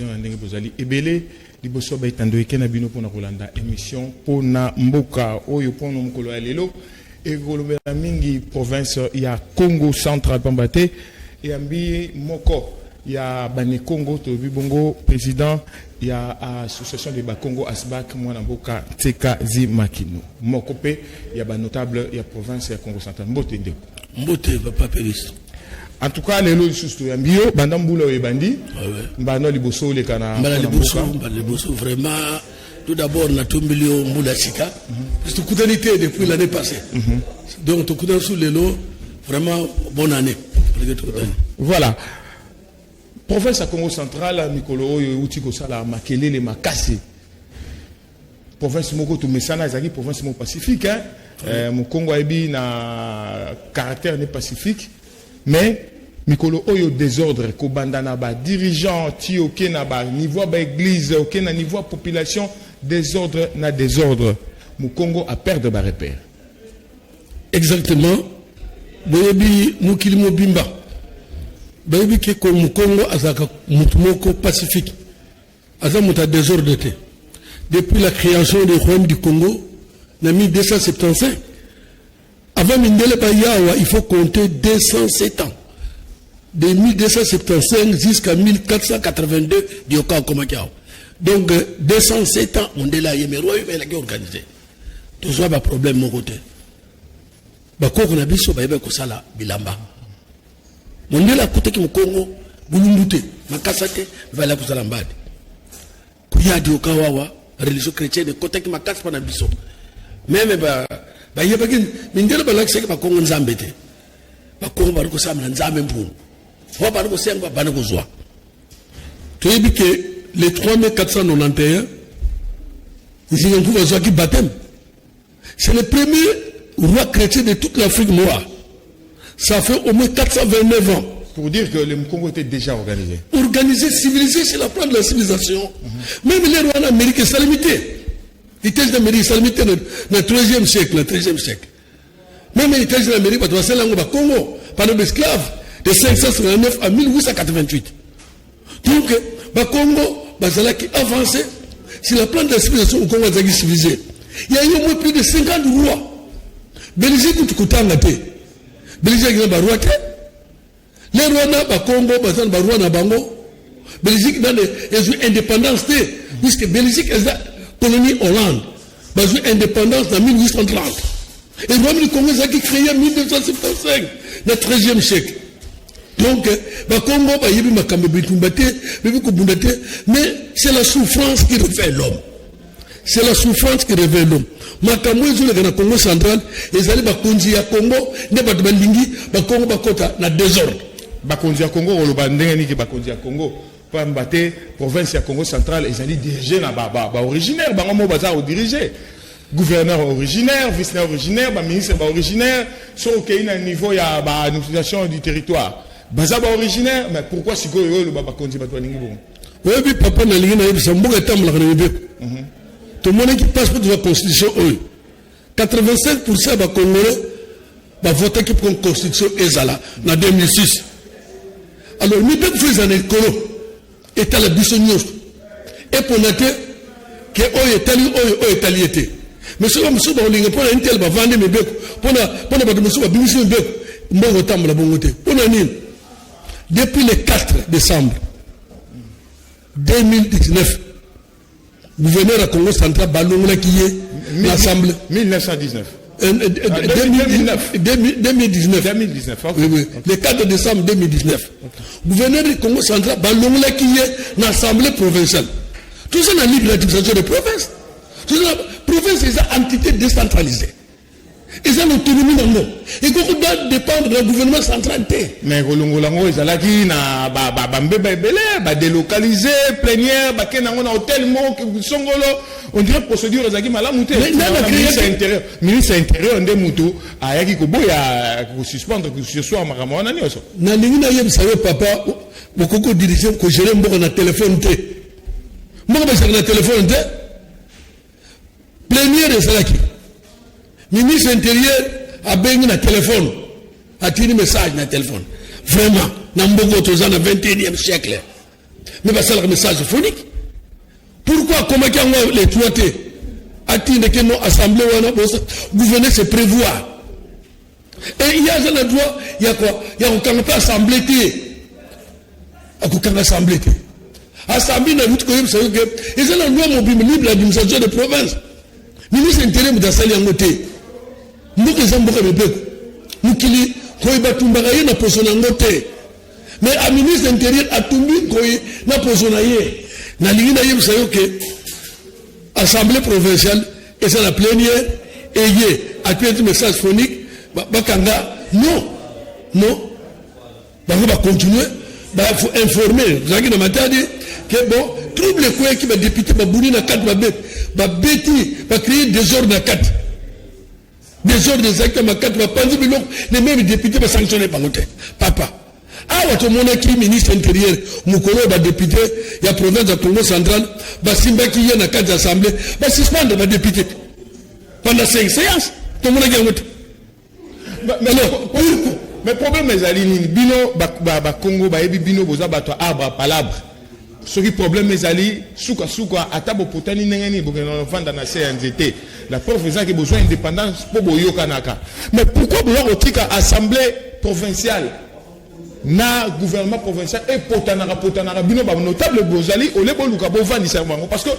télévision ndenge bozali ebele liboso ba itando ekena bino pona kolanda émission pona mboka oyo pona mukolo ya lelo ekolobela mingi province ya Congo central pambate yambi moko ya bane Congo to bibongo président ya association de Bakongo Asbak mwana mboka Teka Zimakino moko pe ya ba notable ya province ya Congo central mbote ndeko mbote papa Péris. En tout cas, les lois sont bien. Bandam boula et bandi. Bandam liboso les cana. Liboso vraiment. Tout d'abord, on a 2 millions moula chika. C'est tout coûtalité depuis l'année passée. Donc tout coûtant sous les lots, vraiment bonne année. Voilà. Province à Congo central, Mikolo Utiko Sala Makele les Makasi. Province Moko to Mesana Zaki, province Moko Pacifique. Mon Congo Ebi na caractère né pacifique. Mais Mikolo oyo désordre ko bandana ba dirigeant ti oké na ba niveau ba église oké na niveau population désordre na désordre mu Congo a perdre ba repère. Exactement. Boyebi mukili mobimba. Boyebi ke ko mu Congo azaka mutumoko pacifique. Aza muta désordre te. Depuis la création du royaume du Congo en 1275. Avant Mindele Bayawa, il faut compter 207 ans. De 1275 jusqu'à 1482, Dioka Komakiao. Donc, 207 ans, on est là, il y a des organisé. Tout ça, il y a un problème de mon côté. Bako, on a dit que il y a Kosala, Bilamba. On est là, côté qui me Congo, Bulundute, Makasate, Vala Kosalambad. Kuya Dioka Wawa, religion chrétienne, côté qui m'a cassé pendant Bisso. Même, bah il y a pas qu'une mindele balak c'est que ba Congo nzambe te ba Congo ba ko samna nzambe mpunu wa ba ko senga ba na ko zwa to yebi que les 3491 ici on trouve zwa qui baptême c'est le premier roi chrétien de toute l'Afrique noire. Ça fait au moins 429 ans. Pour dire que le Congo était déjà organisé. Organisé, civilisé, c'est la plan de la civilisation. Même les rois en Amérique c'est limité. L'État d'Amérique, ça limité dans le 13e siècle, Même l'État d'Amérique, c'est le Congo, pendant l'esclave, de 559 à 1888. Donc, le Congo, qui avancé, c'est la plan de la civilisation au Congo civilisé. Il y a eu au moins plus de 50 rois. Belgique, tout le temps, Belgique, il y a un roi. Les rois, le Congo, le roi, le Bango. Belgique, il y a une indépendance, puisque Belgique, colonie Hollande, basée indépendance en 1830. Et le royaume du Congo a été créé en 1975, dans le 13e siècle. Donc, le Congo, mais c'est la souffrance qui révèle l'homme. C'est la souffrance qui révèle l'homme. Makambo ezole na Congo central, ezali bakonzi ya Congo, ne bato balingi, Congo bakota na désordre. Bakonzi ya Congo, oloba ndenge niki bakonzi ya Congo. Pambate, province ya Congo central, ils allaient diriger na originaire, bango baza au diriger. Gouverneur originaire, vice-gouverneur originaire, ministre originaire, sont au pays à niveau ya administration du territoire. Baza originaire, mais pourquoi si go le baba konzi batwa ningi bon? Oui, papa na lingi na yebisa mboka tamla na yebeko. Tout le monde qui passe pour la constitution 85% ba Congolais ba voter qui pour une constitution ezala en 2006. Alors, nous devons faire un écolo. Et à la bissonneuse. Et pour noter que o est aliété. Mais si on me dit que un tel va vendre mes becs, pour depuis le 4 décembre 2019, le gouverneur à Congo central Balonga qui est l'Assemblée. 1919. 2019. Okay. Oui. Le 4 décembre 2019. Okay. Gouverneur du Congo central, Balonga qui est l'Assemblée provinciale. Tout ça, on a libre l'administration de province. Tout ça, la province, c'est une entité décentralisée. Ils ont l'autonomie dans nous. Et qu'on doit dépendre du gouvernement central. Mais Golongolango, ils ont dit que délocaliser, plénière, hôtel, on dirait procédure aux Malamuté. Ministre intérieur, on dit Moutou, à Yakiboya, suspendre que ce soit Maramona. Nalingina Yem savait papa, beaucoup dirigeants que je l'aime beaucoup dans le téléphone. Moi, je suis dans le téléphone. Plénière de Salaki. Ministre intérieur a besoin d'un téléphone, a tiré un message dans le téléphone. Vraiment, dans le 21e siècle. Mais ça le message phonique. Pourquoi comment qu'on les traiter? A-t-il que nos assemblées gouverner c'est prévoir. Et il y a un droit, il y a quoi? Il y a aucun pas assemblée aucun assemblée. Assemblée n'a pas que ils ont un droit mobile libre l'administration de province. Ministre intérim de Sali Angoté. Nous qui sommes beaucoup de peuples. Nous qui Koibatumbaye n'a pas son angoté. Mais à ministre intérieur a tout mis n'a pas son aïe. N'a ligne à yem sayo que assemblée provinciale et ça la plénière et yé a pu être message phonique. Bakanga non. On va continuer. Il faut informer. Vous avez dit que bon, trouble quoi qui va député va bouler la carte va bêti va créer des ordres de 4. Des ordres des actes ma 4 va penser que les mêmes députés vont sanctionner par l'autre. Papa. Ah, votre monnaie qui ministre intérieur, Moukolo va député, il y a province de Congo central, va Simba qui y a dans 4 assemblées, va suspendre va député. Pendant 5 séances, tout le monde a gagné. Mais problème est ali bino ba Congo ba ebi bino boza bato arbre palabre. Ce qui problème est ali souka atabo potani nengeni bokeno vanda na CNZT. La preuve est que besoin d'indépendance pour boyo kanaka. Mais pourquoi boyo otika assemblée provinciale na gouvernement provincial et potanara bino ba notable bozali ole boluka bo vandi serment parce que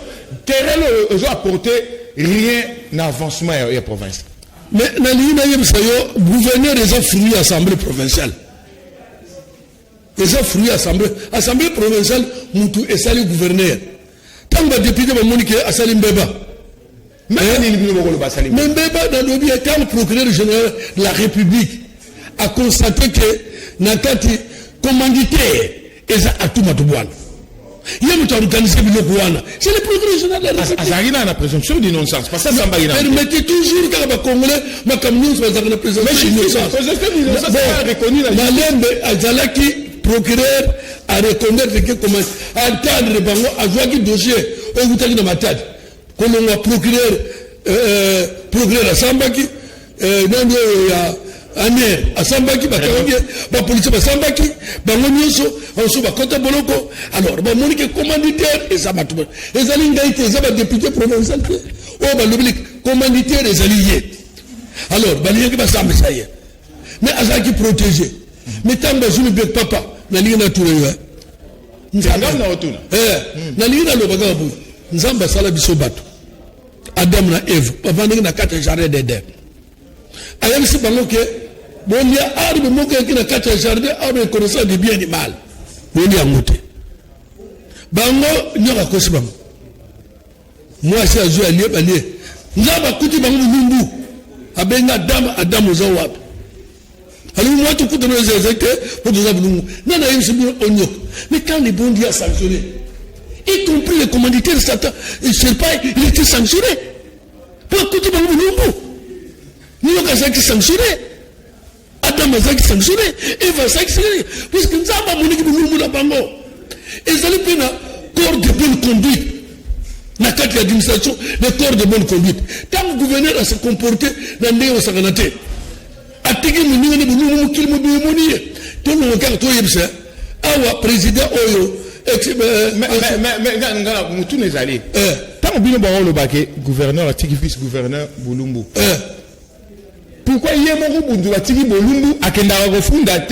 terreno ont apporté rien n'avancement à la province. Mais le gouverneur des fruits assemblée provinciale. Les fruits assemblée provinciale, Moutou et Sali gouverneur. Tant que député va moniquer à Salim Beba. Mais Beba, dans le bien, quand le procureur général de la République a constaté que Nakati commanditaire est à tout Matouane. Il y a organisé c'est le procureur général de la République. Azarina a la présomption d'innocence. Parce que ça permettez toujours que les Congolais, ma camion soit dans la présomption d'innocence. Malembe Azalaki, procureur, a reconnaître que comment entendre Bango, a joué un dossier au Goutaki de ma tête. Comme on a procureur à Sambaki, à Sambaki, la police à Sambaki, alors, Monique commanditaire et ça va tout. Les alliés, les députés provinciaux, commanditaire et alliés. Alors, Balia qui va s'embêter ça y est. Mais Azaki protégé. Mais tant que je ne peux pas, la ligne a tout le la ligne a le bagage. Nous avons ça la bisobatu. Adam na Eve, avant de na 4 jardins d'Eden. Ayam si bango que bon il y a arbre moke qui na 4 jardins arbre connaissant du bien et du mal. Bon il y a monté. Bango nyoka kosi bango. Moi c'est à jouer allié allié. Nzaba kuti bango lumbu. Abenga Adam ozawapi. Alors moi tout pour nous exécuter pour nous abonner. Nana yem si bien onyok. Mais quand les bons dieux sanctionnés, y compris les commanditaires Satan, il était sanctionné. Pour kuti bango lumbu. Nous avons sanctionné. Adam a sanctionné. Eva a sanctionné. Parce que nous avons monique de nous bango. Et ça le fait corps de bonne conduite. Dans la carte d'administration, le corps de bonne conduite. Tant que le gouverneur a se comporté dans les Saganate, a tégé le niveau de nous qui le monier. Tout le monde a trouvé ça. Awa, président Oyo. Mais tous les alliés. Tant que le baquet, gouverneur, a tégé vice-gouverneur Boulumbu. Pourquoi il y a mon groupe de Tiki Bolumbu à Kendara Refunda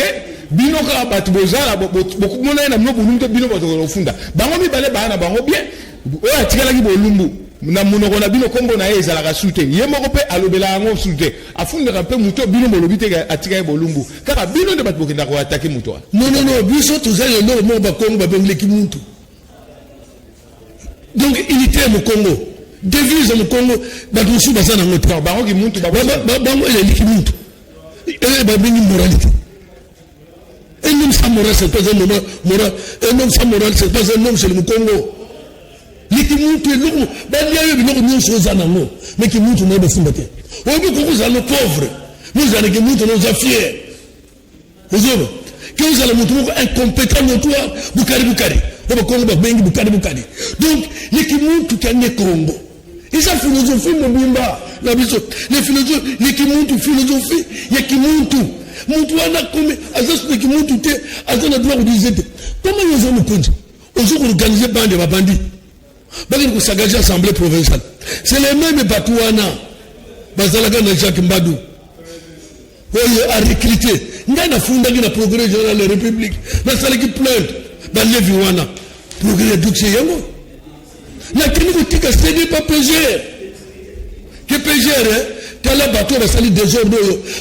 Bino Karabat Bozala, beaucoup de gens n'ont pas Bino Refunda. Bangomi Balé Bana Bango bien, à Tikalaki Bolumbu, Namunona Bino Combo Nae Zala Souté, Yemope à l'Obelango Souté, à fond de rappeler Mouto Bino Bolobite à Tikalaki Bolumbu, car Bino de Batbokenda pour attaquer Mouto. Non, Biso, tous les noms, mon Bakongo, Babengle Kimuntu. Donc il était au Congo. Devise au Congo, Badoussou Bazana Motra, Baron qui monte, Bango et les qui montent. Et Babini moralité. Un homme sans morale, c'est pas un homme moral. Un homme sans morale, c'est pas un homme, c'est le Congo. Les qui montent, l'homme, il y a eu une autre chose à nous, mais qui montent, on a des sympathies. On veut que vous allez pauvres, nous allons qui montent nos affaires. Vous savez, que vous allez montrer incompétent notoire, Boukari. On va Congo, Boukari. Donc, les qui montent, tout est Congo. Et ça, philosophie, les philosophes, les qui montent philosophie, il y a qui montent tout. Montuana comme Azas qui montent tout, Azana droit de dire. Comment ils ont le compte? Aujourd'hui, organiser bande de bandits. Vous s'engager à l'Assemblée provinciale. C'est les mêmes Batouana. Bazalaga na Jacques Mbadou. Oui, à recruter. Nous avons fondé le progrès de la République. Nous avons qui plainte. Dans les Viwana. Progrès de Yango. Nous avons dit que ce n'est pas PGR. Que PGR, quand la bateau va salir des ordres,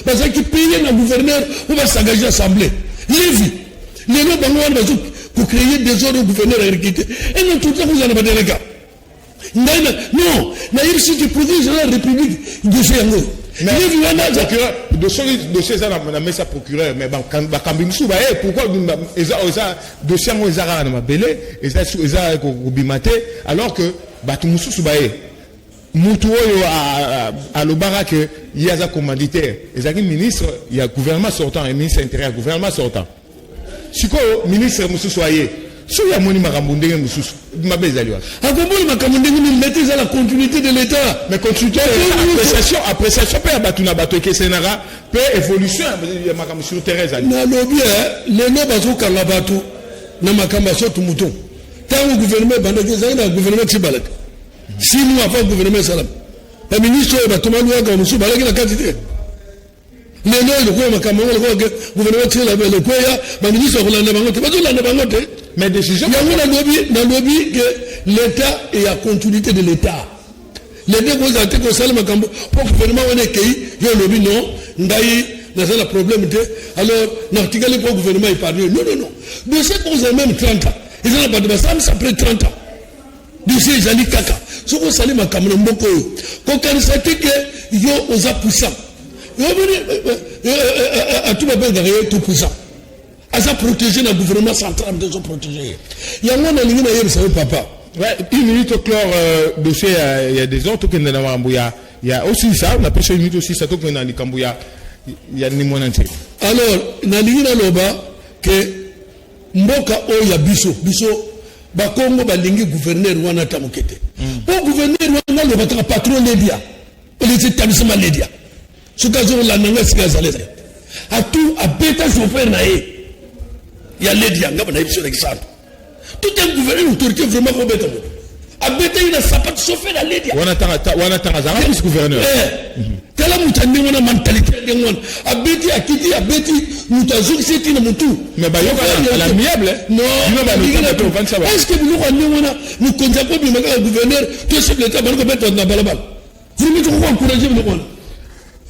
parce qu'il paye un gouverneur, on va s'engager à l'Assemblée. Lévi. Les gens pour créer des ordres au gouverneur à recruter. Et nous, tout ça, vous en avez des regards. Non, si tu progrès de la République, de ce Yango. Mais le dossier ça n'a mis ça procureur mais pourquoi dossier moi ezara na mabele ezara ko bimate alors que batu mususu bae mutu oyo à l'obara que il y a commanditaire ezaki ministre il y a gouvernement sortant et ministre intérieur gouvernement sortant siko ministre mususu aye so ya moni makambo ndenge mususu mabezali wa akomboli makambo ndenge ni maîtrise la continuité de l'état mais continuité appréciation pe batuna bato ke senara pe évolution ya makambo sur terrain zali na lobby les no bazo kanga bato na makambo so tumuto tango gouvernement bandaki zali na gouvernement tibalak 6 mois avant gouvernement salam la ministre batuma luaka mususu balaki na quantité les no le ko makambo le ko gouvernement tibalak le ko ya ba ministre ko landa bango te bazo landa bango te. Mais décision. Il y a un lobby que l'État est à continuité de l'État. Les deux causes ont pour le gouvernement, on est qu'il y a un lobby, non, d'ailleurs, il y a un problème. Alors, l'article pour le gouvernement est parlé. Non. De ces causes, même 30 ans. Ils ont pas de ça après 30 ans. De ces jali caca. Ce qu'on salue ma caméra, beaucoup. Quand on sait que il y a aux puissants. À tout le monde, tout puissant. À ça protéger le gouvernement central de se protéger. Il y a un moment où il papa. Ouais, une minute au clore dossier, il y a des autres qui ne il y a aussi ça, on appelle ça une minute aussi, ça toque dans les Cambouya, il y a ni mon entier. Alors, Nalina Loba, que Mboka Oya Bisso, Bakongo Balingi gouverneur Wana Tamokete. Au gouverneur Wana le battra patron Lédia, les établissements Lédia. Ce cas où la Nanga Sigazalé. À tout, à Beta chauffeur Naé. Il y a les diangas, on a eu sur l'exemple. Tout un gouvernement, une autorité vraiment compétente. A bêté, il a sa patte chauffée dans les diangas. On attend à Zara, ce gouverneur. Tel a une mentalité. A bêté, a quitté, a bêté, nous t'avons c'est une moutou. Mais bah, il y a l'amiable. Non, est-ce que nous consacrons le gouverneur, tout ce que l'État va nous mettre dans la balle. Vous nous devons encourager le monde.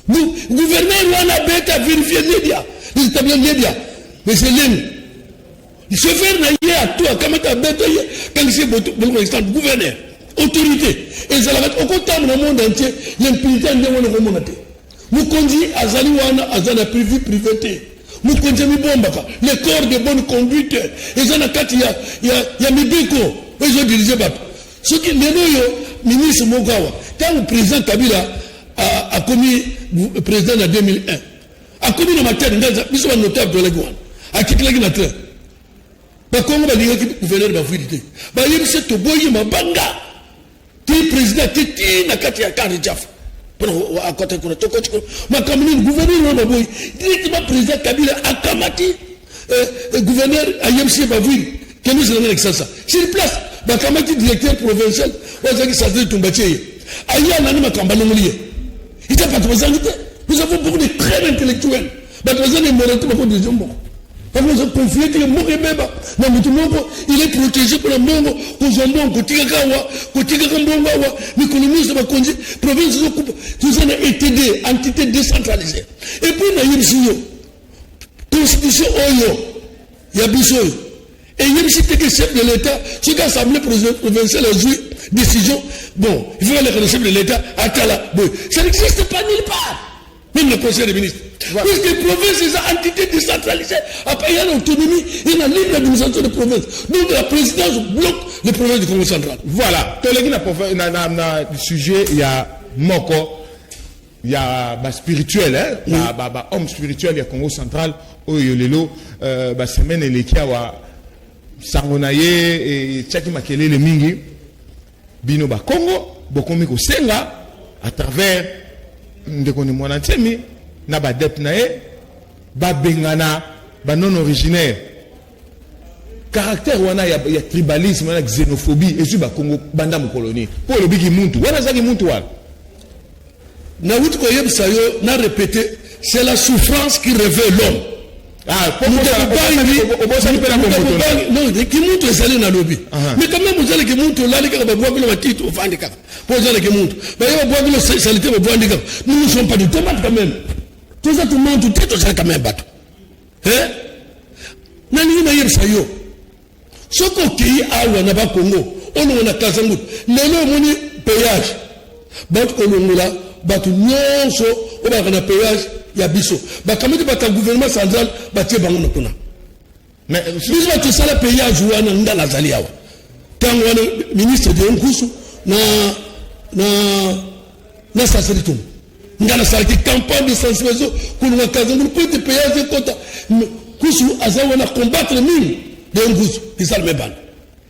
Nous, gouverneur, on a bêté à vérifier les dias. Les établissements les dias. Mais c'est l'un. Le chauffeur n'a pas à tout, à Kamata Betoye, quand il s'est gouverneur, autorité. Et ça va être au comptable dans le monde entier, l'impunité de mon remonté. Nous conduisons à Zaliwana, à Zana privé. Nous conduisons Bombaka, les corps de bonne conduite. Et Zana Kat, il y a Mibeko, ils ont dirigé Bato. Ce qui est le ministre Mogawa, quand le président Kabila a commis le président en 2001, a commis le matin, nous sommes notables de l'Egouan, a quitté la terre. Bakongo balinga ki gouverneur ba fuite ba yebise to boyi mabanga ti président ti na kati ya kari jaf pour à côté ko to ko makamini gouverneur ba boyi directement président Kabila akamati gouverneur ayemse ba fuite que nous allons avec ça sur place bakamati directeur provincial wazaki sadri tumbatie aya nani makambano muliye ita pas besoin. Nous avons beaucoup de très intellectuels ba besoin de moralité ba ko de jombo. Il est protégé pour le monde, province de ETD, entité décentralisée. Et puis, il y a une constitution, il y a Bissot. Et il y a une chef de l'État, ce que l'Assemblée provinciale a joué décision, bon, il faut aller le chef de l'État à Kala. Ça n'existe pas nulle part. Même le conseil des ministres. Puisque les provinces, c'est une entité décentralisée. Après, il y a l'autonomie, il y a la libre administration des provinces. Donc, la présidence bloque les provinces du Congo central. Voilà. Dans le sujet, il y a Moko, il y a spirituel, il y a homme spirituel, il y a Congo central, il y a la semaine, il y a Sangonaye et Tchaki Makele, le Mingi, Bino Congo, Bokomiko Senga, à travers ndekoni mwana ntemi na ba na ba non originaire ba non originaire ba ba homme spirituel ba Congo central. Voilà. Tolegi na sujet, il y a Moko, il y a homme spirituel, il y a Congo central. Il y a la semaine, il y a Sangonaye et Tchaki Makele, le Mingi, Bino Bakongo, Bokomiko Senga, à travers ndekoni mwana ntemi na ba na ba homme spirituel caractère wana ya tribalisme na xénophobie et sur ba Congo banda mu colonie pour le bigi muntu wana zaki muntu wala na wuti ko yeb sayo na répéter c'est la souffrance qui révèle l'homme. Ah, non, qui monte ezali na lobby. Mais quand même vous allez que monte là les gars ba bois le titre au fandi kaka. Pour allez que monte. Ba yo bois le salité ba bois ndika. Nous ne sommes pas de tomates quand même. Tout ça tout le monde tout ça quand même bateau. Hein? Nani na yeb sayo. Soko ki awa na ba Congo, on na Kasangut. Lelo moni péage. Bat kolongola, bat nyonso o ba na péage. Ya biso ba kamete ba gouvernement central ba tie bango nakuna mais biso ba ça la payage wana ndala zali awa tango wana ministre de Nkusu na saseritum ndala salaki campagne de sensibilisation kulunga kazangu pour te payer kota Kusu azawa na combattre mine de Nkusu isal meban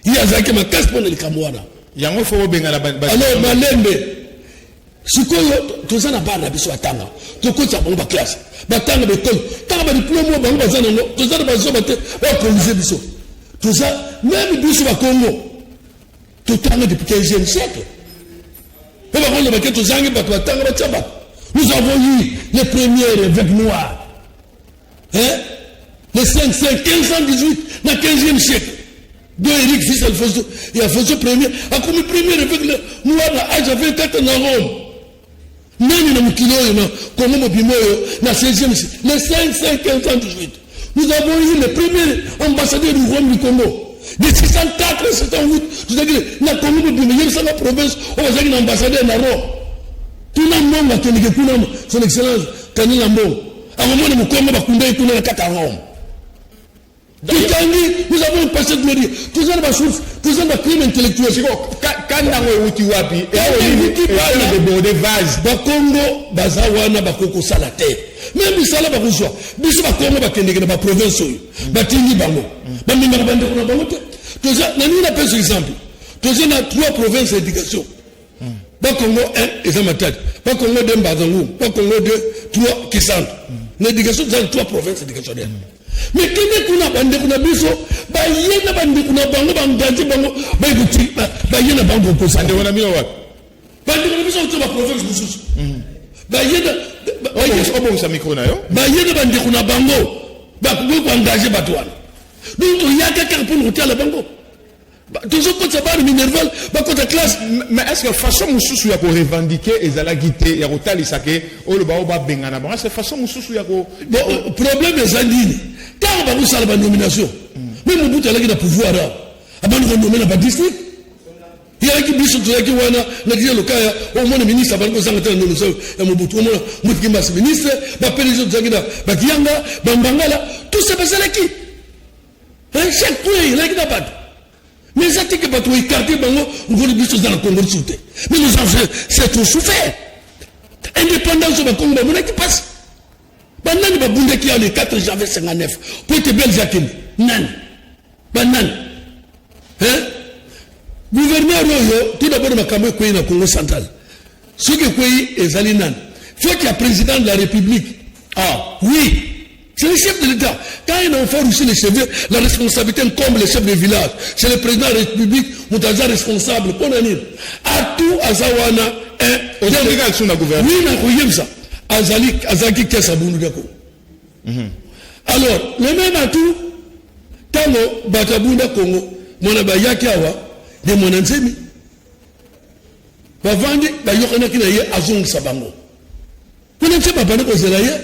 il y a zaki ma casse pour le kamwana yango fo benga la alors malembe sikoyo tozana bana biso atanga tokocha bango ba classe batanga bekolo tanga ba diplôme bango bazana no tozana bazo bate ba police biso toza même biso ba Congo totanga depuis 15e siècle ba bango ba keto zangi ba tanga ba tchaba nous avons eu les premiers évêques noirs hein les 1518 na 15e siècle de Eric fils Alfonso et Alfonso premier a comme premier évêque noir à âge 24 na Rome. Même dans le kilo, comme on na 16e siècle, les 1518. Nous avons eu le premier ambassadeur du Rome du Congo. De 604 à 708, c'est-à-dire, na Congo, il y a la province, on va dire l'ambassadeur de Rome. Tout le monde a tenu que son excellence, Kani Lambo. À un moment, nous avons Bakunda et tout le cas à Rome. Nous avons une passé de gloire. Tout ça, ma source, tout ça, ma crime intellectuel. Quand on a eu Utiwapi, et on a eu des vases. Bakongo, Bazawana, Bakoko Salate. Même si ça là, Bakouswa. Biso Bakongo, Bakendeke, la province. Batini Bango. Bamina Bande, on a Bangote. Tout ça, nous appelle ce exemple. Tout ça, on a 3 provinces d'éducation. Bakongo 1, et ça m'a tête. Bakongo 2, Bazangou. Bakongo 2, 3, Kissan. L'éducation, c'est 3 provinces d'éducation. Mais qui est kuna bande kuna biso ba yena bande kuna bango bangaji bango ba yuti ba yena bango ko sa ndona miyo wat bande kuna biso to ba province mususu ba yena obo sa micro na yo ba yena bande kuna bango ba ko engager batwana donc il y a quelqu'un pour nous la bango toujours quand ça va le minerval ba côté classe mais est-ce que façon mususu ya ko revendiquer ezala guité ya rotali sake o le ba ba bengana ba c'est façon mususu ya ko problème est andine quand on va vous la nomination même au bout de la pouvoir avant de nommer dans district il y a qui biso to yaki wana na dia lokaya au moins le ministre avant ko sanga tena nomination ya mobutu au moins mutu mas ministre ba pérézo zakida ba kianga ba mbangala tout ça basala qui chaque point il y a qui pas mais ça que pas tout écarter bango ngoli biso dans le Congo souté mais nous avons c'est tout souffert indépendance au Congo mon qui passe Banani babunde qui a le 4 janvier 59 pour te bel Jacques nan banane hein gouverneur yo tout d'abord makambo ko na Congo central ce que ko ezali nan faut qu'il y a président de la République oui c'est le chef de l'État quand il a fait aussi les chefs la responsabilité comme le chef de village c'est le président de la République mutaza responsable pour venir à tout azawana au Sénégal sous la gouverneur oui na koyem ça Azaki Kesabunu Dako. Alors, le même atout, Tango, Batabunda Congo, Monaba Yakiawa, de Monanzemi. Bavandi, Bayokana Kinaye, Azung Sabango. Vous n'êtes pas parlé aux Zélaïens.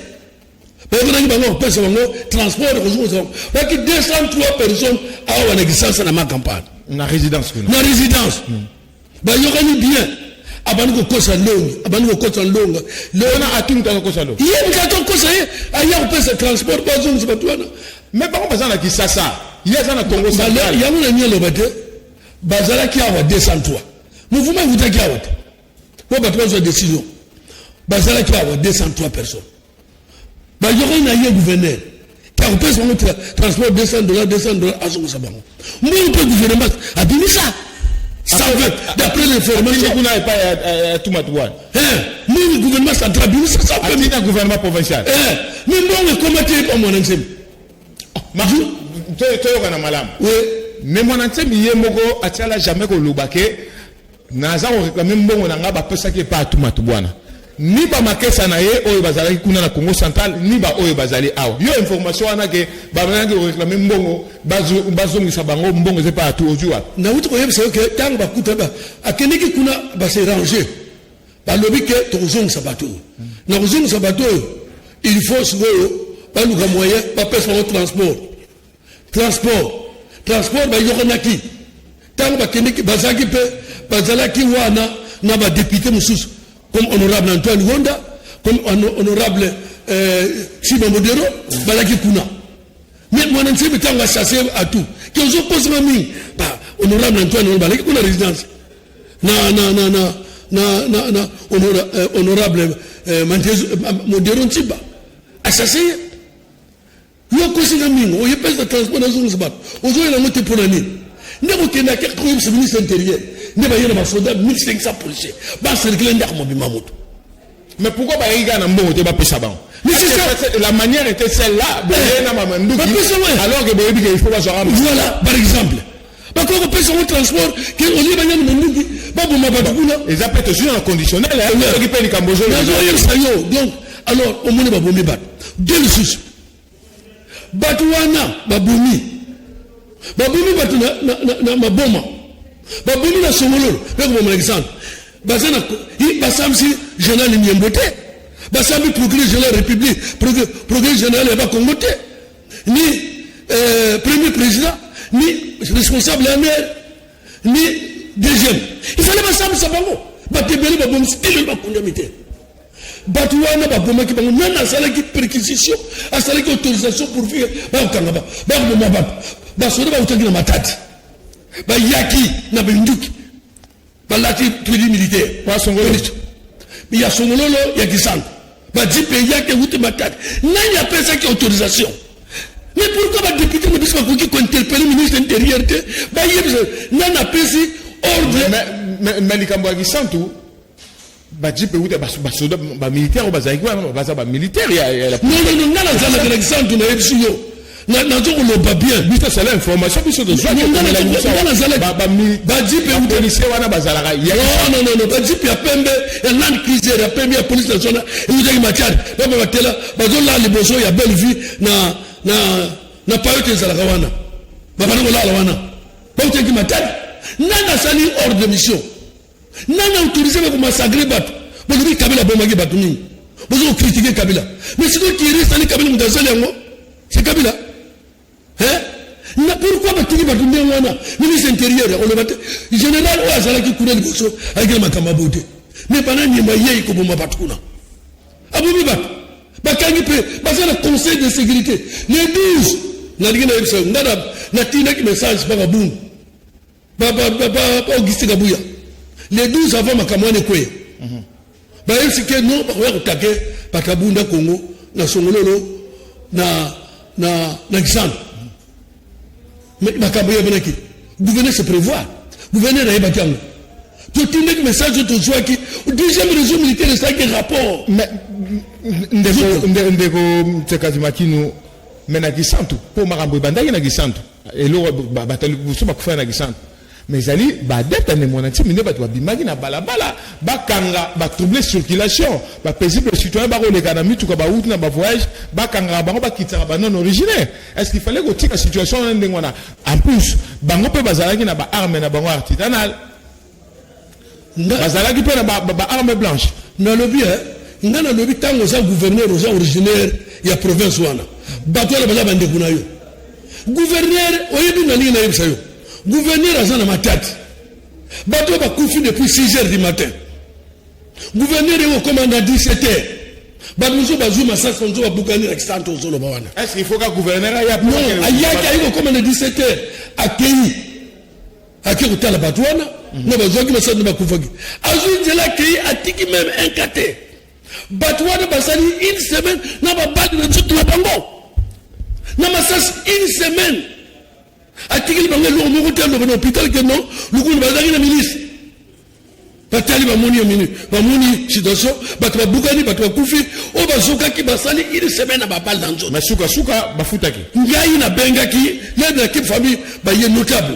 Bayokana Bango, Pessango, transport de Rosemont. Parce que 203 personnes à une existence dans ma campagne. Na résidence. Na résidence. Bayokani bien. Abanuko kosa longa abanuko kosa longa lona atunga kosa longa yé mkato kosa yé aya upesa transport bazon zibatwana mais bango bazana ki sasa yé zana Congo central yango na nyelo bate bazala ki awa 203 mouvement vous taki awa ko ba prendre décision bazala ki awa 203 personnes ba yoko na yé gouverneur ka upesa mon transport $200 azongo sabango mo peut gouvernement abimisa ça veut d'après l'information qu'on n'a pas tout matouane le gouvernement central ça peut le gouvernement provincial mais bon le comité pas mon enseigne toyokana malamu oui mais mwana ntembi ye moko atiala jamais koloba ke naza koreklame mbongo na nga bapesaki epa atumatu bwana ni bamakesa na ye oyo bazalaki kuna na Congo central ni ba oyo bazali awa yo information wana ke babanaki koreklame mbongo bazongisa bango mbongo eze pa atu oju wapi na wuti koyebisa yo ke ntango bakuta akendeki kuna base ranger balobi ke tokozongisa bato na kozongisa bato oyo il faut sikoyo baluka moyen bapesa bango transport bayokanaki ntango bakendeki bazalaki mpe bazalaki wana na badepute mosusu comme honorable Antoine Gonda comme honorable Simon Modero balaki kuna mais mwana nsebi ntango asase atu ke ozoposama mingi honorable Antoine Gonda balaki kuna résidence na honorable Modero Ntiba asase yo kosinga mingi oyepesa transport na zongisa bato ozoyela ngo te mpona nini nde kokenda ke koyebisa ministre intérieur nde bayena basoda 1500 policiers bacercle ndako mobima moto mais pourquoi bayiga na mbongo te bapesa bango la manière était celle-là boyena mamanduki alors que boyebi ke il faut bazwara voilà par exemple bakoko pesa ngo transport ke olie banyana manduki baboma bato kuna eza peut être en conditionnel soki pe likambo yo donc alors omoni babomi bato deux lisusu bato wana babomi bato na maboma babomi na songololo pe koboma na exemple basamisi général Miembo te basambi procureur général république procureur général ya bakongo te ni premier président ni responsable ya maire ni deuxième il fallait basambisa bango batebeli babomisi teleli bakundami te bato wana babomaki bango nani asalaki perquisition asalaki autorisation pour faire bakokanga bakoboma bato basoda bautaki na matati bayaki na benduki balati crédit militaire ya songololo ya kisanga badipe yake uti matati nani apesaki autorisation mais pourquoi badéputé na biso bakoki kointerpeller ministre intérieur te bayebisa nani apesi ordre mais likambo ya kisantu badipe uti basoda bamilitaire bazalaki wana baza bamilitaire non nani azalaka na kisantu na yebisi yo nazokoloba bien biso sala information biso tozwaki badipe policier wana bazalaka non badipe ya pembe ya land cruiser ya pembe ya police nationale eutaki matiare baba batela bazolala liboso ya belle vie na payote ezalaka wana babana kolala wana bautaki matiare nani asali ordre de mission nani autorisé bakomassacre bato bolobi kabila bomaki bato nini bozokokritike kabila mais sikoyo kiri esali kabila moto asali yango c'est kabila na pourquoi batiki bato ndenge wana ministre intérieur oloba te général oyo azalaki kuna liboso ayaki na makambo abote mais bana nyemba yei koboma bato kuna abomi bato bakangi mpe baza na conseil de sécurité le 12 nalingi nayebisa ngana natindaki message mpaka bungu Auguste Kabuya le 12 avant makambo wana ekweya bayebisi ke non bakoya kotake batabunda Congo na songololo na kisanga mais makambo yabanaki gouverneur se prévoir gouverneur ayebaki yango totindaki message tozwaki deuxième réseau militaire esalaki rapport ndeko Tsekazi Makinu me na kisantu mpo makambo ebandaki na kisantu eloko batali busu bakufaya na kisantu mais ezali badepte nde mwana ntimi nde bato babimaki na balabala bakanga batrouble circulation bapaisible citoyen bakoleka na mituka bauti na bavoyage bakangaka bango bakitaka banon originaire est ce qu'il fallait kotika situation wana ndenge wana en plus bango mpe bazalaki na baarme na bango artisanal bazalaki mpe na baarme blanche nalobi nga nalobi ntango oza gouverneur oza originaire ya province wana bato wana baza bandeko na yo gouverneur oyebi nalingi nayebisa yo gouverneur aza na matati bato bakufi depuis 6h du matin gouverneur est au commandant 17h bato mosusu bazwi masasa mosusu babukani na kisanto ozoloba wana est ce qu'il faut ka gouverneur ayaki ayi kocommanda 17h akei kotala bato wana na bazwaki masasa nde bakufaki azwi nzela akei atiki même un kate bato wana basali une semaine na babaki na nzoto na bango na masasi une semaine atikili bango eloko moko te aloba na hôpital ke non lukulu bazalaki na ministre batali bamoni mini bamoni situation bato babukani bato bakufi o bazokaki basali une semaine na babal dans nzoto mais suka bafutaki ngai na bengaki l'aide de l'équipe famille baye notable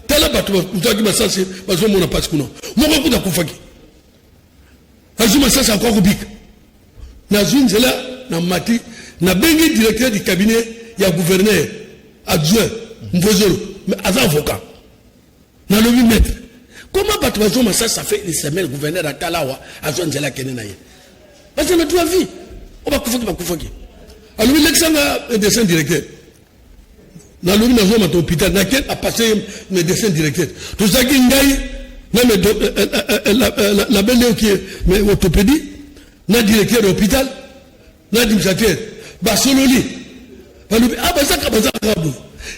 tala bato bazokaki basasi bazomona pasi kuna moko kuta kufaki azuma sasa encore kubika na zunzela na mati na bengi directeur du cabinet ya gouverneur adjoint Mvozolo mais avant avocat na lobi maître. Comment Batouazoma ça fait une semaine, le gouverneur à Talawa, à Zonzela Kenenaye. Parce que notre vie, on va koufoki. Alors, l'examen est dessin directeur. Dans le milieu de l'hôpital, naquel a passé le dessin directeur. Tout ça qui est la belle qui est orthopédie, na directeur de l'hôpital, na administrateur, Basololi. Ah, Bazaka.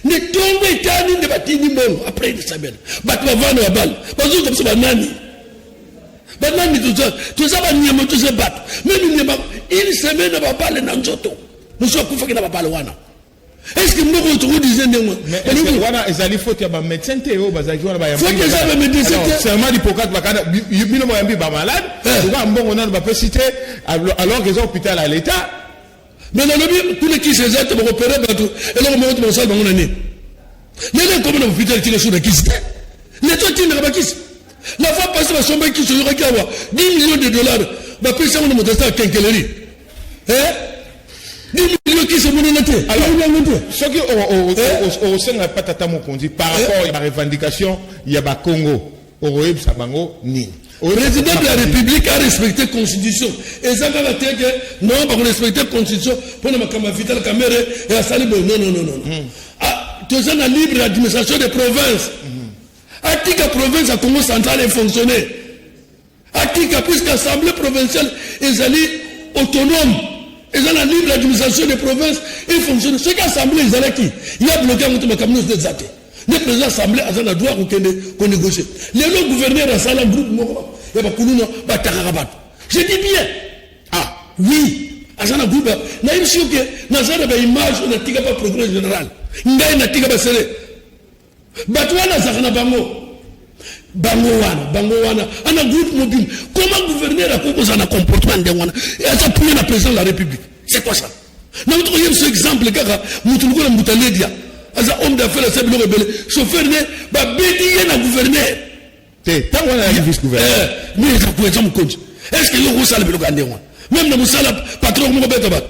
Ne tombe tani ne batini mbongo après une semaine batu bavana wa bal bazo comme ça banani tout ça ba nyama tout ça bat même nyama une semaine ba bal na nzoto muso kufa na ba bal wana est-ce que mboko to disait ndemo mais wana ezali faute ya ba médecin te o bazaki wana ba ya faut que ça ba médecin seulement d'Hippocrate bakana bino mo yambi ba malade ba mbongo na ba peut citer alors que les hôpitaux à l'état. Mais dans le bien, tous les qui se jettent pour opérer, et là, on monte mon salle dans mon année. Les gens comme l'hôpital qui est sur la kiste. Les gens qui ne pas kiste. La fois passée, ma sombre qui se dirait qu'il y a 10 millions de dollars. Ma personne, on monte ça à Kenkeleri. 10 millions qui se montent. Alors, ce qui au sein de la patatamo qu'on dit par rapport à la revendication, il y a le Congo, au Royaume Sabango, ni. Le président de la République a respecté la Constitution. Et ça va dire que non, on respecte la Constitution pour ne pas vital la caméra et à salir. Non. Tu as la libre administration des provinces. Article la province à Congo central est fonctionné. Article puisque l'Assemblée provinciale est autonome. Et la libre administration des provinces est fonctionné. Ce qu'Assemblée est qui il y a bloqué un cabinet des athées. Le président de l'Assemblée a le droit qu'on négocie. Les autres gouverneurs à Salam groupe, je dis bien. Ah, oui. À Salam groupe, il y a une chose que dans une image, on n'a pas progrès général. Il y a une pas serré. Batouana Zahana Bango Wana, un groupe mobile. Comment gouverneur a composé un comportement de Wana et à ça pour le président de la République? C'est quoi ça? Nous avons ce exemple, car Moutoukou et Moutaledia. As un homme d'affaires, c'est le rebelle. Chauffeur né, bah bédier na gouverneur. Tant qu'on a vice-gouverneur. Mais ça peut être mon compte. Est-ce que l'on salle le gardien? Même dans mon salle, patron, mon bête abat.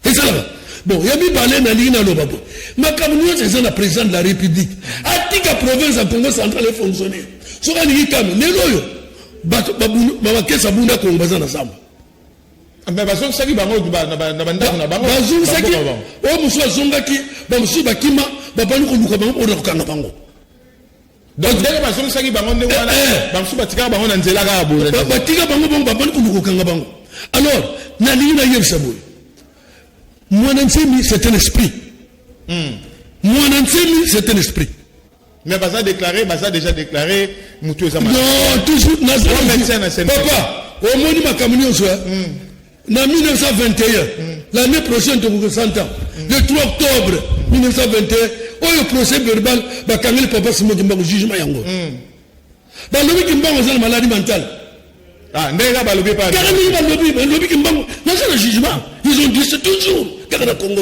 Et ça là. Bon, il y a mis balai na ligne na babo. Ma Cameroun, c'est la président de la République. Atika province à Congo central est fonctionné. Sur un lit comme les loyaux. Bah, qu'est-ce que ça bounda qu'on va dans ensemble? Mais bazon saki bango na banda na bango bazon saki o muso zongaki ba muso bakima ba banu ko luka bango o kanga bango donc dès bazon saki bango ne wana ba muso batika bango na nzela ka bo batika bango ba banu ko luka kanga bango alors na lina yebsa boy moi n'ensemi c'est un esprit moi n'ensemi c'est un esprit mais baza déjà déclaré mutu ezama non toujours na médecin papa au moni makamuni on soit en 1921, l'année prochaine, de 100 ans, le 3 octobre 1921, le procès verbal, quand le papa se met dans le jugement. Dans le qui m'a une maladie mentale. Ah, n'est-ce pas le lobby? Le qui m'a un jugement. Ils ont dit c'est toujours car le Congo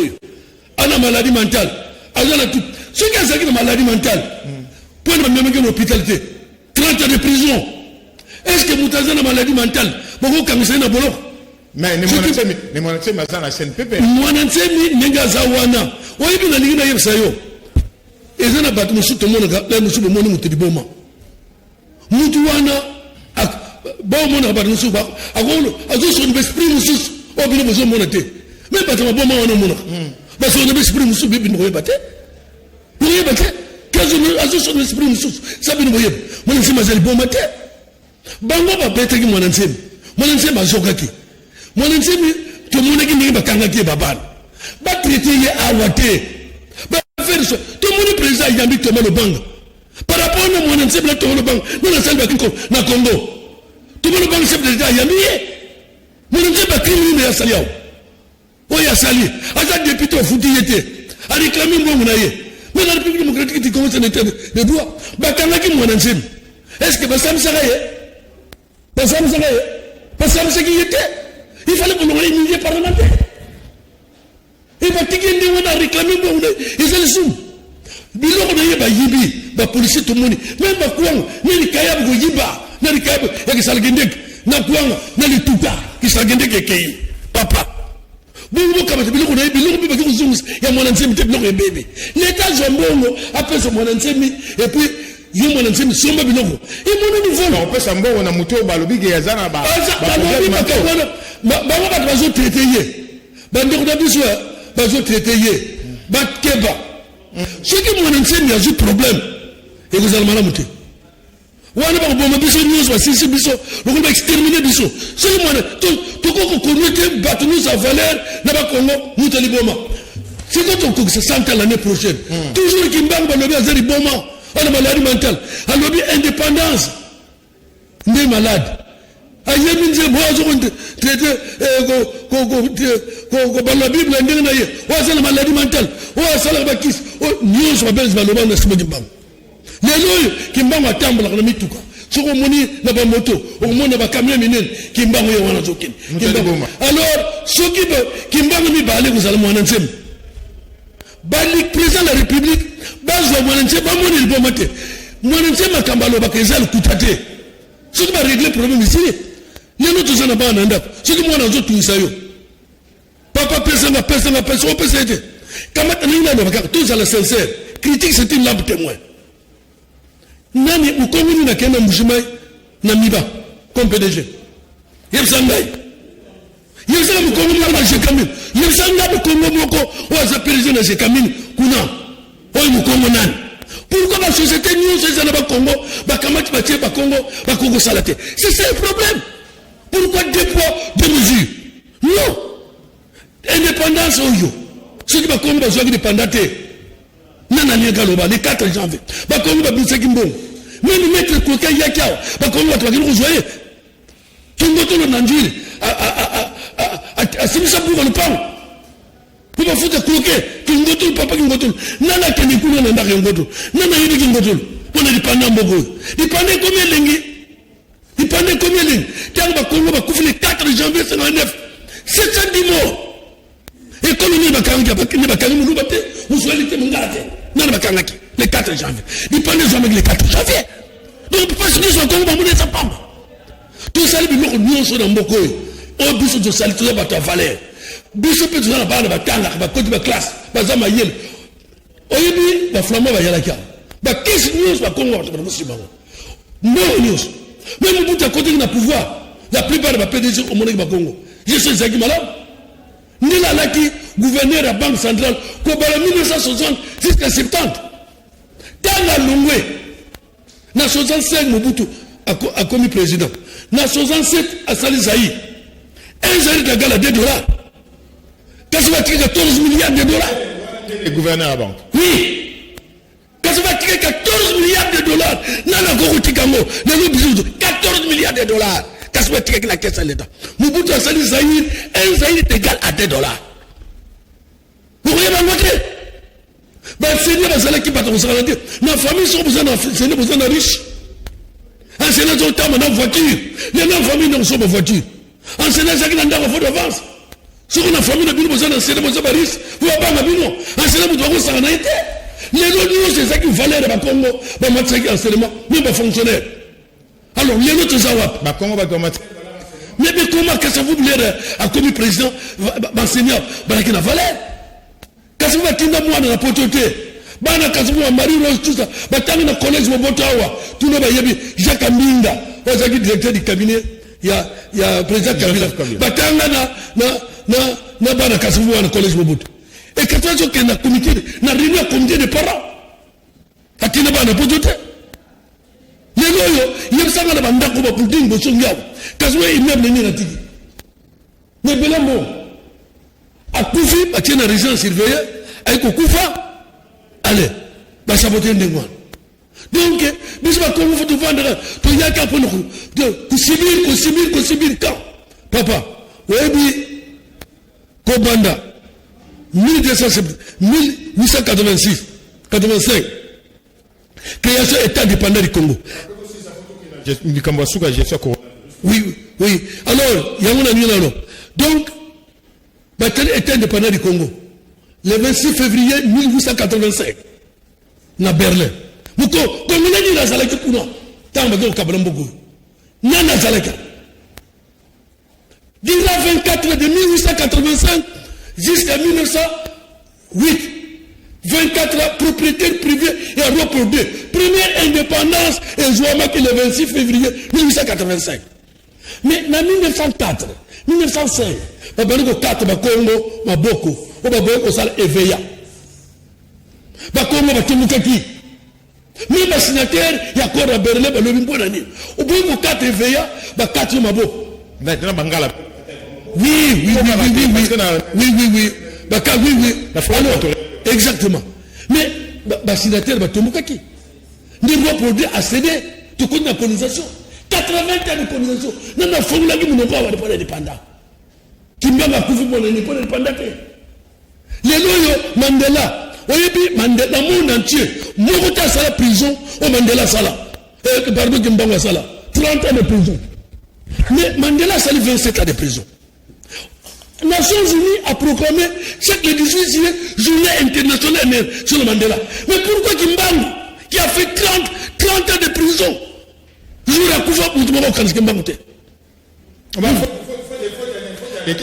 a une maladie mentale. Ce qui a une maladie mentale, pour ne même pas l'hôpital, 30 ans de prison. Est-ce que vous avez une maladie mentale? Vous avez une maladie mentale? Mais ne mon accès mazana SNPP. Mon accès n'enga zawana. Oui bien la ligne na yebsayo. Ezana batu musuto mona la musuto mona mutiboma. Mutuwana ba mona batu musuba. Agolo azo son esprit musus. O bien besoin mona te. Mais batu ma boma wana mona. Ba son esprit musus bi no yebate. No yebate. Kazo azo son esprit musus. Sabi no yeb. Mona sima zeli boma te. Bango ba bete ki mona nsemi. Mona nsemi azokaki. Mon ensemi, tout le monde qui n'est pas kangaki babal. Ba traiter à Wate. Ba faire ça. Tout le monde président il y a mis Thomas le bang. Par rapport à mon ensemi là Thomas le bang. Nous la salle na Congo. Tout le monde bang chef de l'État il y a mis. Mon ensemi ba criminel ya sali. Oh ya sali. Asa député au fouti était. A réclamer bon na yé. Mais la République démocratique qui commence à être de droit. Ba kangaki mon ensemi. Est-ce que ba sam saraye? Parce que ce qui était, il fallait qu'on ait une unité parlementaire. Et va tiki ndi wana réclamer bon ils le sont. Bilo ko yeba yibi ba police to moni même ba kuang ni kayab go yiba na kayab ya kisalgendek na kuang na lituta kisalgendek kei papa. Bongo kama bilo ko bilo ko ba ko zungus ya mwana nsemi te bilo ko bébé. L'état jombongo après ce mwana nsemi et puis yo mwana nsemi somba bilo ko. Et mon niveau on peut sambo na muto ba lobi ge yazana ba. Ba ba bazo traiter ye. Ba ndeko na biso bazo traiter ye. Ba keba. Ce qui m'a dit, il y a un problème. Et vous allez mal monter. Ou alors, on va biso news, si biso, on va exterminer biso. Ce qui m'a dit, tout qu'on connaît, battre nous à valeur, n'a pas Congo, nous taliboma. C'est quand on se sent l'année prochaine. Toujours qu'il m'a dit, on a zéro bon on a maladie mentale. On a dit indépendance. On est malade. Aïe, minze boazo traité ko la Bible ndenge na ye wa la maladie mentale wa sala ba kis news ba benz ba loba na sima dimbam lelo kimbango atambola na mituka soko moni na ba moto o mona ba camion minene kimbango ye wana zokin kimbango alors soki ba kimbango mi ba ale ko sala mwana nsem ba li président de la république ba zo mwana nsem ba moni libo mate mwana nsem akambalo ba kezal kutate soki ba régler problème ici. Nous tous en avons un andap. Ce qui moi dans tout ça yo. Papa personne peut aider. Quand maintenant nous tous à la sincère. Critique c'est une lampe témoin. Nani ou comme nous n'a qu'un mouchimai na miba comme PDG. Yebsangai. Yebsangai comme nous na Jekamine. Yebsangai comme moko ou à PDG na Jekamine kuna. Oy mu Congo nan. Pourquoi la société nous c'est na ba Congo ba kamati ba tie ba Congo salaté. C'est ça le problème. Pourquoi deux poids, deux mesures? Non. Indépendance au yo. Ceux qui va comme besoin d'indépendance. Nana Niagaloba, le 4 janvier. Va comme va bisser Kimbo. Même mettre coquin Yakao. Va comme va travailler au joyeux. Kimboto le Nandil. À Simsa pour le pain. Pour va foutre coquin. Kimboto, papa Kimboto. Nana Kenikuna Nanda Kimboto. Nana Yidi Kimboto. On est dépendant beaucoup. Dépendant combien l'engi? Il pendant combien de lignes? Quand le Congo va couvrir le 4 janvier 59, 710 morts. Et comme il n'y a pas de vous soyez les mongate. Non, le 4 janvier. Il pendant jamais le 4 janvier. Donc, parce que nous sommes comme on est sa femme. Tout ça, nous sommes dans beaucoup. Au bus de salut, tout ça va te valer. Bus peut être dans la barre de Batanga, va côté de classe, va Zamayel. Au début, va flamand va y aller. Va qu'est-ce que nous va Congo va te faire? Non, news. Même au bout de côté de pouvoir, la plupart de ma PDG au Monégal Congo. Je suis Zaki Malam. Ni la laki, gouverneur de la Banque centrale, pour 1960 jusqu'à 70. Dans la Longwe, dans 65, Mobutu a commis président. Dans 67, à Salih Zaï. Un Zaï de Gala, $2. Qu'est-ce que va tirer 14 milliards de dollars? Le gouverneur à la banque. Oui. Quand ça va tirer 14 milliards de dollars, Nana Gorotikango, 14 milliards de dollars. Quand ça va tirer la caisse à l'État. Mobutu a sali Zaïr, un Zaïr est égal à $2. Vous voyez ma moitié? Ben, Seigneur, c'est là qui va te dire. Ma famille sont besoin de riches. Un Seigneur, ils ont une voiture. Les gens famille ne sont pas voiture. Un Seigneur, c'est qui n'a pas de avance. Ceux qui ont famille ne besoin d'un Seigneur, besoin de riches. Vous voyez pas ma vie, non? Un Seigneur, vous devez s'en arrêter. Les autres, c'est ça qui valait le Congo, le matériel d'enseignement, même pas fonctionnaire. Alors, les autres, ça va. Congo va tomber. Mais comment, qu'est-ce que vous voulez, à commis président, enseignant, qui n'a valeur? Qu'est-ce que vous voulez, moi, dans la potauté? Bana, qu'est-ce que vous voulez, Marie-Rose, tout ça. Tant que le collège, tout le monde, Jacques Aminda, directeur du cabinet, il y a président Kabila. Na bana, qu'est-ce que vous voulez, dans le collège, et quand on a un comité, n'a rien à comité de parents. À qui n'a pas de poteau. Les loyaux, il y a ça dans la bande pour dire que vous avez. Quand vous avez une même tigi. Mais bien bon. À Koufi, à tienne résidence surveillée, avec Koufa, allez, va saboter un démon. Donc, mais je vais comment vous vendre, tu y a qu'à prendre, Koussibir, quand. Papa, oui, Kobanda. 1886, 85. Création État dépendant du Congo. Oui. Alors, il y a un ami là. Donc, Bakary était indépendant du Congo. Le 26 février 1885. Na Berlin. Muko, comme on a dit la Zalaka pour nous. Tant que vous avez beaucoup. Nana Zalaka. Du 24 de 1885 jusqu'à 1908. 24 propriétaires privés et Europe pour deux. Première indépendance et Zouama qui le 26 février 1885. Mais en 1904, 1905, il y a 4 Congo, Maboko, Maboko, ça éveilla. Congo, Batumukaki. Mais les signataires, il y a encore à Berlin, le Bimbonani. Au bout de 4 éveilla, 4 Maboko. Maintenant, Bangala. Oui. Exactement. Mais les signataires, Batumukaki. Les lois pour dire à céder, tout compte la colonisation. 80 ans de colonisation. Nous avons fait la vie, nous n'avons pas indépendant. Qui m'a couvert mon indépendant. Les lois, Mandela, Mandela, le monde entier, Mokota Sala prison, au Mandela Sala. Pardon, Kimbanga Sala. 30 ans de prison. Mais Mandela Sala 27 ans de prison. Les Nations Unies a proclamé chaque le 18 juillet journée internationale sur le Mandela. Mais pourquoi Kimbanga, qui a fait 30 ans de prison, je vous raconte pour tout le monde qui m'a monté. Mais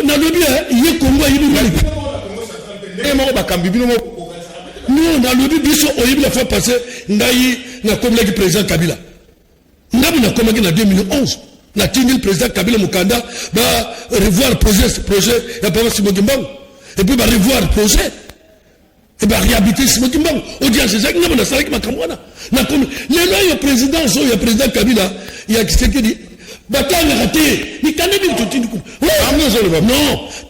dans le bien, il y a Congo, il y a non, dans le but, il a fait passer le président Kabila. Nous avons en 2011. Nous avons le président Kabila Mukanda va revoir le projet, il n'y a pas Simon Gimbang. Et puis, il va revoir le projet. Et bien, réhabiliter Simon Gimbang. Audience, c'est ça que nous avons fait. Le président, il y a le président Kabila, il y a ce qui dit. Batanga raté, ni kanne bi tout tout. Non,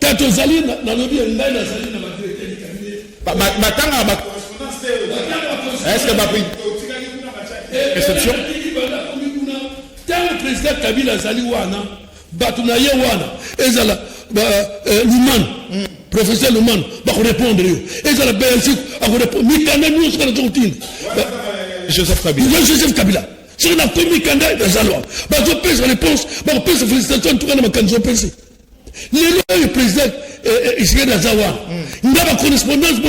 tato zali na lobi ndai na zali na magrete ni cabinet. Batanga ba est-ce que ba pris réception tant président Kabila zali wana batuna ye wana ezala Luman professeur Luman ba répondre yo ezala Belgique a répondre ni kanne nous sur la tontine Joseph Kabila sur la commune candidat de Zaloa. Je pèse la réponse, je pèse la félicitation, en tout cas, je pèse. Le président ici dans Zawa, il y a une correspondance,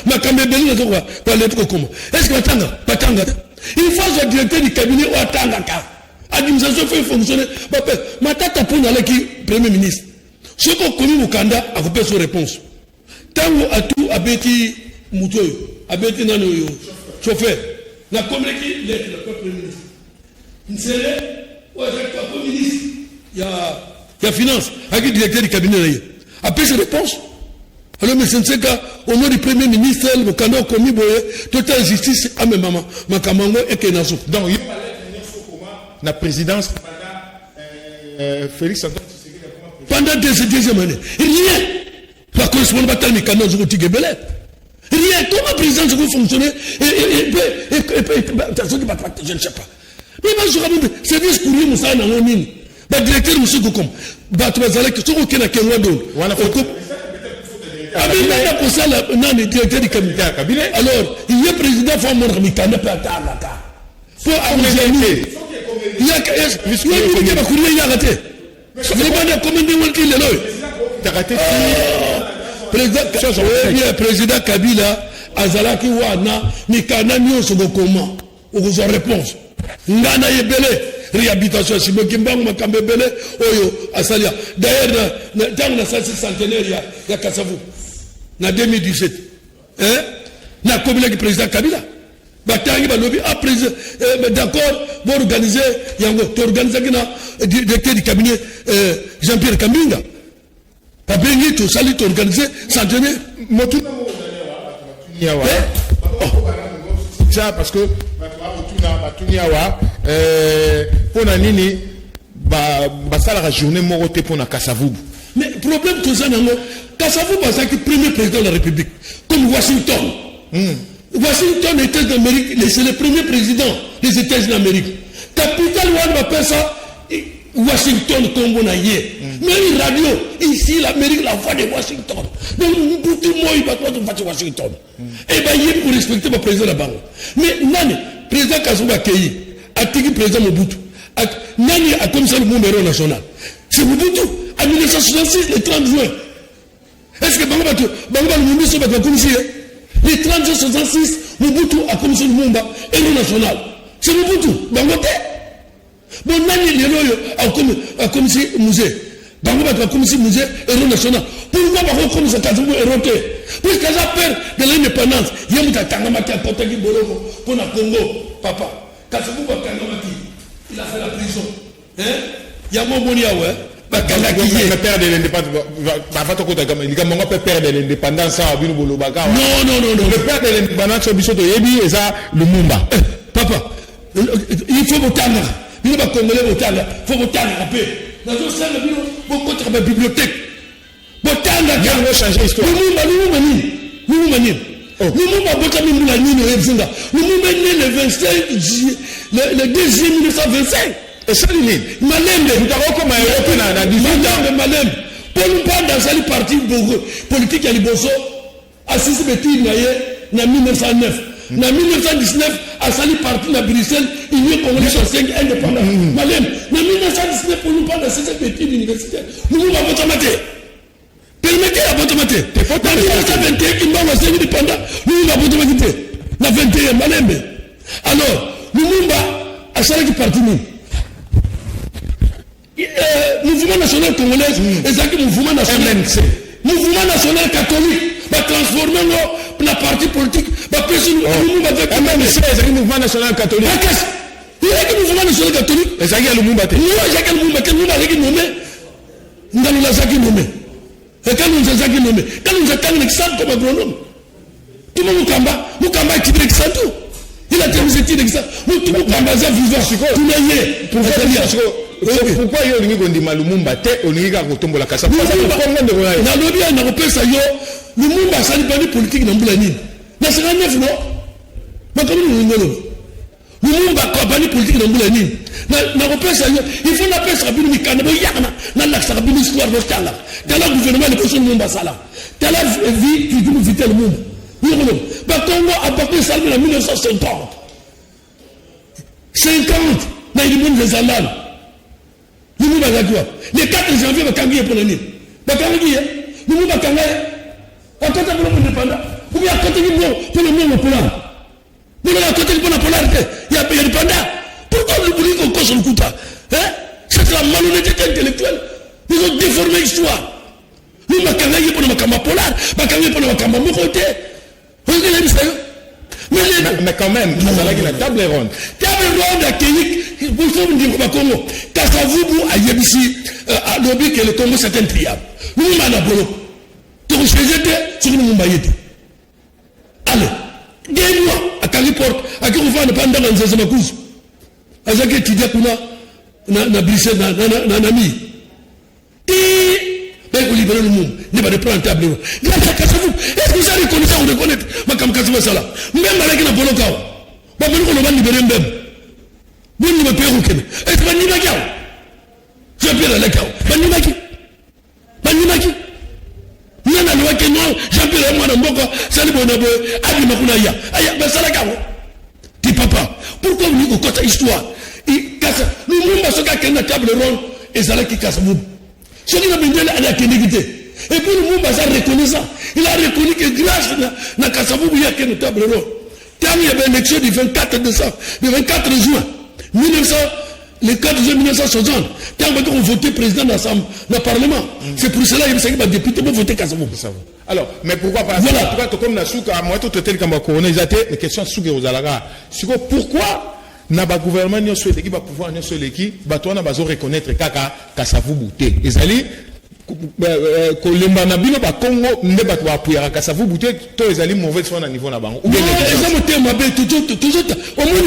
ma camébélie dans Zawa, est-ce que Batanga, il faut que le directeur du cabinet ou Atanga, l'administration fait fonctionner, ma tata pour aller qui premier ministre. Ce qu'on connaît au Kanda, a coupé sa réponse. Tant à tout, à Betty Moutoyo, à Betty Nanoyo, chauffeur, la communauté, le premier ministre. Il serait au ministre, il y a finance, avec le directeur du cabinet. Après ces réponses, alors, mais c'est ce cas, au nom du premier ministre, le candidat commis, total justice, à mes mamans, ma camango et Kenazo. Donc, il y a la présidence, Félix Antoine pendant deuxième année, rien. La correspondance bataille, mais candidat, je vous dis que rien. Comment la présidence vous fonctionner, je ne sais pas. Mais je rappelle, service courrier, nous sommes en ligne. Le directeur, nous sommes comme. Tu vas aller que tu as un Kenwado. Pour ça, le directeur du cabinet. Alors, il y a président, il faut que je me pour amuser. Il y a un courrier, il y a raté. Il y a combien de monde qui est là? Président Kabila, Azalaki Wana, Mikana Nyoso comment? Vous en réponse. Ngana yebele réhabilitation si Mokimbangu makambebele oyo asalia d'ailleurs dans la salle centenaire ya Kasavu na 2017 na communauté du président Kabila batangi ba lobby après d'accord pour organiser yango to organiser na directeur du cabinet Jean-Pierre Kambinga pas bengi to sali to organiser centenaire motu ça parce que pour la nini la journée moroté pour la Kasavu. Mais le problème tout ça Kasavu c'est le premier président de la République comme Washington. Washington était d'Amérique, c'est le premier président des États-Unis d'Amérique. Capitale on appelle ça Washington comme on a hier. Mais une radio ici l'Amérique la voix de Washington. Donc tout le monde il va de Washington. Et bien il pour respecter le président de la banque. Mais non, président Kassouba Keyi, a dit président Mobutu, Nani a comme ça le monde héros national. C'est Mobutu. En 1966, le 30 juin. Est-ce que Bangaba le Mobutu va comme si le 30 juin 66, Mobutu a comme ça le monde héros national. C'est Mobutu. Bangaba. Bon, Nani l'héros a comme si musée. Bangaba a comme si musée héros national. Pourquoi Bangaba comme ça Kasavubu héros? Parce qu'il a peur de l'indépendance. Il y a un Tangamaki à Potaki Boloko pour le Congo. Papa, Kasavubu a Tangamaki. Il a fait la prison. Il y a mon monia, ouais. Le père de l'indépendance. Il peut perdre l'indépendance sans Abinu Bolobaka. Non. Le père de l'indépendance, c'est ça, le Mumba. Papa, il faut voter. Il ne va pas congolais voter. Il faut voter en paix. Dans un sein, il faut voter la bibliothèque. Voter en paix. Il faut changer l'histoire. Nous, Mumba, voté Mimula Nino Ebzinga. Nous, né le 25 juillet, le 2 juillet 1925. Et ça, il est. Malembe. Vous avez comme un Européen dans 18 ans. Malembe. Pour nous prendre dans le parti politique à Liboso, à 6 bêtises, en 1909. En 1919, à Sali parti dans Bruxelles, il y a Congolais 5 indépendants. Malembe. En 1919, pour nous prendre dans 6 bêtises universitaires, nous avons voté. Permettez la vote maté. En 1921, qui m'a laissé indépendant, nous avons voté maté. La 21, Malembe. Alors, nous avons à Sali parti nous. Mouvement national congolais, et mouvement national mouvement national catholique, va transformer la partie politique, va presser le mouvement national catholique. Il y a un mouvement national catholique. Et ça y est le Mumba. Il y a un mouvement qui est nommé. Nous avons la nommé. Et quand nous avons nommé, quand nous avons l'exemple comme agronome, tout le monde Mukamba qui est l'exemple. Il a terminé cette l'exemple. Mukamba est vivant. Tout le monde. Pourquoi il y a un Gondima Lumumba on y a un Gotombo la Kassa? Na lobby a repéré ça yo. Lumumba ça n'est pas une politique dans Boulani. Na 59 non. Mais comment nous ngolo? Lumumba quoi pas une politique dans Boulani. Na repéré ça yo. Il faut l'appeler ça bini mikana bo yakna. Na la ça bini histoire de tala. Tala gouvernement le personne Lumumba sala. Tala vie qui nous vite le monde. Ngolo. Ba Congo a porté ça en 1950. 50 na il monde des Andes. Le 4 janvier, il va cambier pour l'année. Il va cambier. Nous va cambier. À côté de l'indépendant. Ou bien à côté de pour le monde polar. Nous à côté de la polarité. Il y a l'indépendant. Pourquoi nous voulons qu'on cause le coup? C'est la malhonnêteté intellectuelle. Nous ont déformé l'histoire. Nous va cambier pour le macamba polar. Va cambier pour le macamba mokoté. Vous avez ça? Mais quand même, la table est ronde. Table ronde à Kénik. Vous savez dire au Congo, Kasavubu a Yabisi, à l'objet que le Congo c'est un triable. Nous m'en avons. Tu vous faisiez sur le Mumbayete. Allez, gagne-moi à Caliport, à qui vous faites pendant dans les Zamakouz. À Zaki Tidia Kuna, na Bruxelles, na Nami. Et, ben vous libérez le monde, n'est pas de prendre un table. Grâce à Kasavubu, est-ce que vous avez reconnu ça ou reconnaître ma Kamkazuma Sala? Même avec la Bolokao. Bon, mais nous on va libérer même. Vous ne me payez aucun. Est-ce que vous n'avez pas? Je vais payer la carte. Banimaki. Il y a un loi qui non, j'appelle moi dans mon corps, c'est le bon abou, Abi Makunaya. Aïe, ben ça la carte. Dis papa, pourquoi vous dites que histoire? Il casse. Nous, nous, ce gars qui a une table ronde, et ça là qui casse vous. Ce qui a bien dit, elle a ténégrité. Et puis le monde a reconnu ça. Il a reconnu que grâce à Kassavou, il y a une table ronde. Quand il y avait une élection du 24 décembre, le 24 juin. Le 4 juin 1960, quand on a voté président dans le Parlement, c'est pour cela qu'il y a des députés pour voter Kassavou. Alors, mais pourquoi pas? Voilà. Pourquoi, comme Nasuka, moi, tout tel comme on a les questions Souga aux Alaga. Pourquoi n'a pas gouvernement ni sur l'équipe va pouvoir ni sur l'équipe, bah toi n'a pas reconnaître Kaka Kassavou bouté. Et ça dit, que les manabino ba Congo ne va pas appuyer à Kassavou bouté, toi ils allaient mauvais fois à niveau là-bas. Ou bien ils ont monté ma belle toujours au moins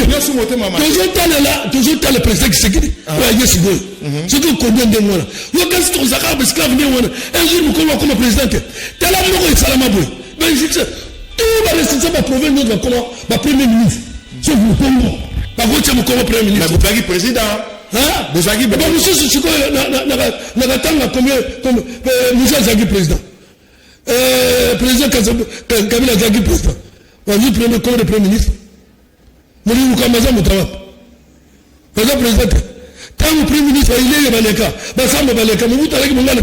toujours le président qui s'est dit ouais yes go c'est que combien de mois là quand c'est aux arabes esclaves né un jour nous comme président t'as la mort et salama boy ben je sais tout va rester ça va prouver notre comment ma premier ministre c'est vous Congo pas vous comme premier ministre mais vous avez président vous avez bon monsieur c'est quoi na tanga combien comme monsieur Zagui président président Kabila Zagui président vous prenez comme le premier ministre vous dites vous commencez mon travail président Tant le Premier ministre, il est Baleka. Bassamba Baleka, mais vous t'allez que mon gars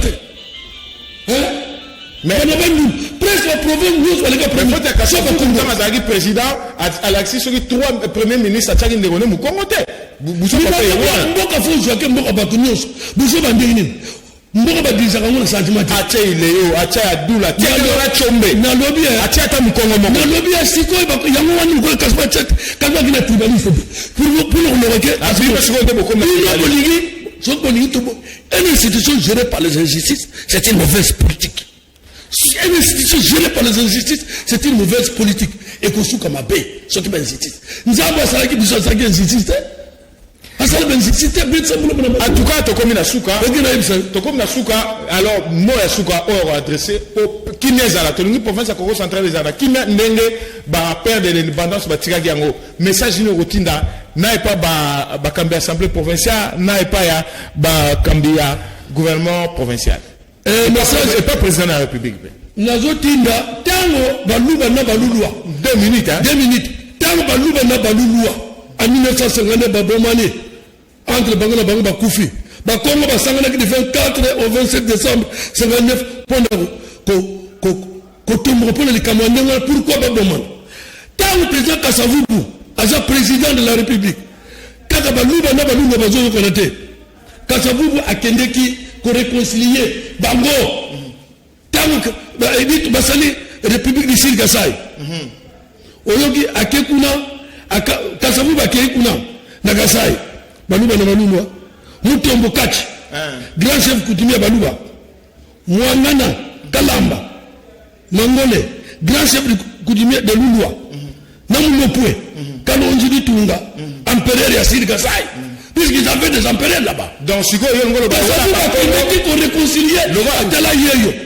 mais presque la province, nous, les gars, mais faut que le président, Alexis, sur les 3 premiers ministres, à Tchagin de René, vous commentez. Vous savez pas. Mboka badisa kango sentiment acha ileo acha adula tia chombe na lobby acha ta mkongo moko na lobby siko yango wani ko kasba chat kalba kina tribaliste pour le requête abima siko de beaucoup mais une institution gérée par les injustices c'est une mauvaise politique. Une institution gérée par les injustices c'est une mauvaise politique et kosuka mabe ce qui est injustice nzambo asala ki biso asala ki injustice. En tout cas, tu comme na souka, alors moi souka or adressé au qui n'est à la Tony province à Congo central des Ana qui n'a n'engue ba perdre l'indépendance ba tiragi yango message ni rotinda n'a pas ba cambi assemblée provinciale n'a pas ya ba cambi gouvernement provincial et message est pas président de la République nazotinda tango baluba na balulwa 2 minutes hein 2 minutes tango baluba na balulwa en 1950 babomani entre Bango et Bango Bakoufi. Bakongo Basangana qui du 24 au 27 décembre 59 pour les Camerounais. Pourquoi Baboman? Tant le président Kassavoubou, agent président de la République, Kakabalouba n'a pas nous besoin de connaître. Kassavoubou a Kendeki pour réconcilier Bango. Tant que Edith Bassali, République du Sud Kassai. Oyogi a Kekuna, Kassavoubou a Kekuna, Nagasai. Baluba na Baluba, Mutombo Kachi, grand chef coutumier Baluba, Mouangana, Kalamba, Mangole, grand chef coutumier de Lulua, Namulopoué, Kalonjidi Tunga, empereur Yassir Kassai, puisqu'ils avaient des empereurs là-bas. Donc, si vous avez réconcilier,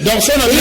dans son avis,